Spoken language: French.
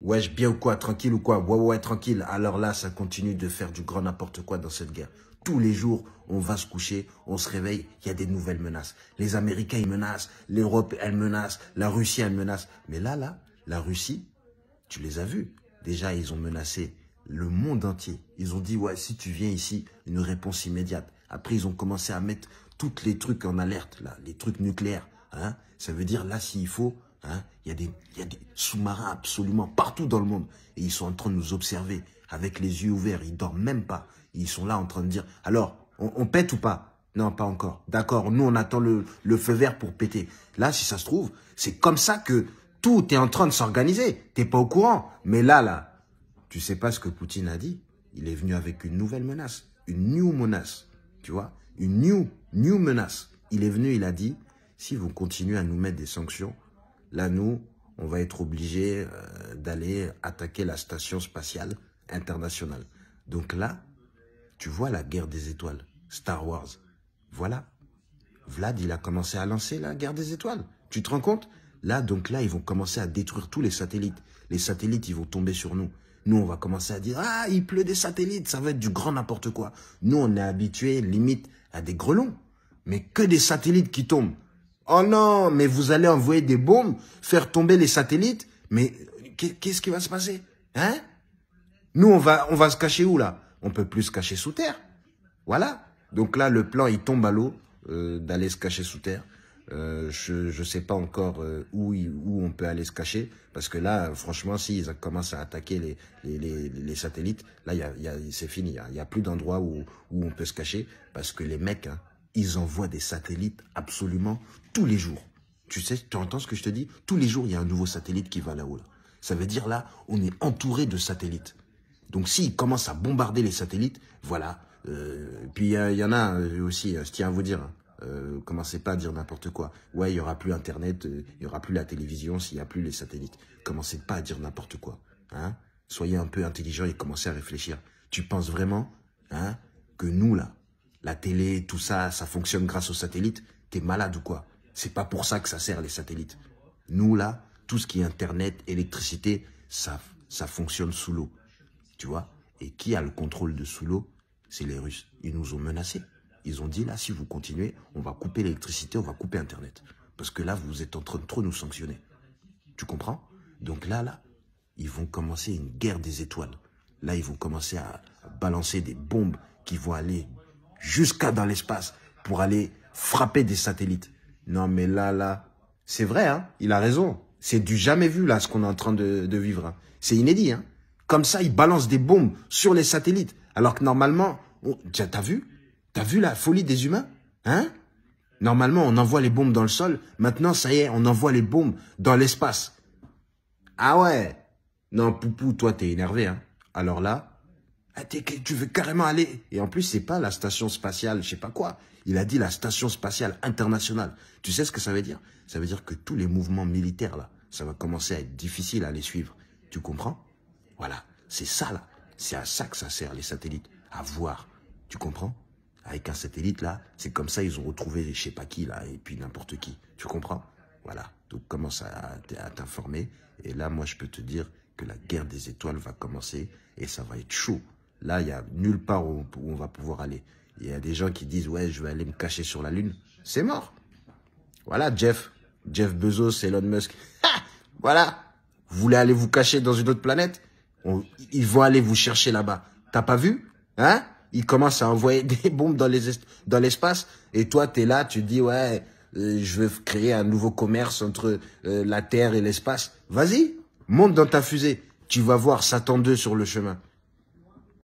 Wesh, bien ou quoi? Tranquille ou quoi? Ouais, ouais, tranquille. Alors là, ça continue de faire du grand n'importe quoi dans cette guerre. Tous les jours, on va se coucher, on se réveille, il y a des nouvelles menaces. Les Américains, ils menacent. L'Europe, elle menace. La Russie, elle menace. Mais là, la Russie, tu les as vus. Déjà, ils ont menacé le monde entier. Ils ont dit, ouais, si tu viens ici, une réponse immédiate. Après, ils ont commencé à mettre tous les trucs en alerte, là, les trucs nucléaires. Hein. Ça veut dire, là, s'il faut, hein, il y a des sous-marins absolument partout dans le monde. Et ils sont en train de nous observer avec les yeux ouverts. Ils dorment même pas. Ils sont là en train de dire, alors, on pète ou pas? Non, pas encore. D'accord, nous, on attend le feu vert pour péter. Là, si ça se trouve, c'est comme ça que tout est en train de s'organiser. T'es pas au courant. Mais là, tu sais pas ce que Poutine a dit. Il est venu avec une nouvelle menace. Une new menace. Tu vois? Une new menace. Il est venu, il a dit, si vous continuez à nous mettre des sanctions, là, nous, on va être obligés d'aller attaquer la station spatiale internationale. Donc là, tu vois la guerre des étoiles, Star Wars. Voilà. Vlad, il a commencé à lancer la guerre des étoiles. Tu te rends compte? Là, donc là, ils vont commencer à détruire tous les satellites. Les satellites, ils vont tomber sur nous. Nous, on va commencer à dire, ah, il pleut des satellites, ça va être du grand n'importe quoi. Nous, on est habitués, limite, à des grelons. Mais que des satellites qui tombent. Oh non, mais vous allez envoyer des bombes, faire tomber les satellites. Mais qu'est-ce qui va se passer? Hein? Nous, on va se cacher où, là? On peut plus se cacher sous terre. Voilà. Donc là, le plan, il tombe à l'eau d'aller se cacher sous terre. Je sais pas encore où on peut aller se cacher. Parce que là, franchement, s'ils commencent à attaquer les satellites, là, c'est fini. Il y a plus d'endroit où on peut se cacher. Parce que les mecs, hein, ils envoient des satellites absolument tous les jours. Tu sais, tu entends ce que je te dis? Tous les jours, il y a un nouveau satellite qui va là-haut. Là. Ça veut dire là, on est entouré de satellites. Donc s'ils commencent à bombarder les satellites, voilà. Puis il y en a aussi, je tiens à vous dire, commencez pas à dire n'importe quoi. Ouais, il y aura plus Internet, il y aura plus la télévision s'il y a plus les satellites. Commencez pas à dire n'importe quoi. Hein? Soyez un peu intelligent et commencez à réfléchir. Tu penses vraiment hein, que nous, là, la télé, tout ça, ça fonctionne grâce aux satellites? T'es malade ou quoi? C'est pas pour ça que ça sert les satellites. Nous, là, tout ce qui est Internet, électricité, ça fonctionne sous l'eau. Tu vois? Et qui a le contrôle de sous l'eau? C'est les Russes. Ils nous ont menacés. Ils ont dit, là, si vous continuez, on va couper l'électricité, on va couper Internet. Parce que là, vous êtes en train de trop nous sanctionner. Tu comprends? Donc là, ils vont commencer une guerre des étoiles. Là, ils vont commencer à balancer des bombes qui vont aller jusqu'à dans l'espace pour aller frapper des satellites. Non, mais là, c'est vrai, hein? Il a raison. C'est du jamais vu, là, ce qu'on est en train de vivre. Hein. C'est inédit, hein? Comme ça, ils balancent des bombes sur les satellites. Alors que normalement, t'as vu? T'as vu la folie des humains? Hein? Normalement, on envoie les bombes dans le sol. Maintenant, ça y est, on envoie les bombes dans l'espace. Ah ouais? Non, Poupou, toi, t'es énervé, hein? Alors là, tu veux carrément aller. Et en plus, c'est pas la station spatiale, je sais pas quoi. Il a dit la station spatiale internationale. Tu sais ce que ça veut dire? Ça veut dire que tous les mouvements militaires, là, ça va commencer à être difficile à les suivre. Tu comprends? Voilà, c'est ça là, c'est à ça que ça sert les satellites, à voir, tu comprends? Avec un satellite là, c'est comme ça ils ont retrouvé je sais pas qui là, et puis n'importe qui, tu comprends? Voilà, donc commence à t'informer, et là moi je peux te dire que la guerre des étoiles va commencer, et ça va être chaud. Là il y a nulle part où on va pouvoir aller. Il y a des gens qui disent ouais je vais aller me cacher sur la lune, c'est mort. Voilà Jeff Bezos, Elon Musk, voilà, vous voulez aller vous cacher dans une autre planète? Ils vont aller vous chercher là-bas. T'as pas vu? Hein? Ils commencent à envoyer des bombes dans l'espace. Et toi, t'es là, tu dis, ouais, je veux créer un nouveau commerce entre la Terre et l'espace. Vas-y, monte dans ta fusée. Tu vas voir Satan 2 sur le chemin.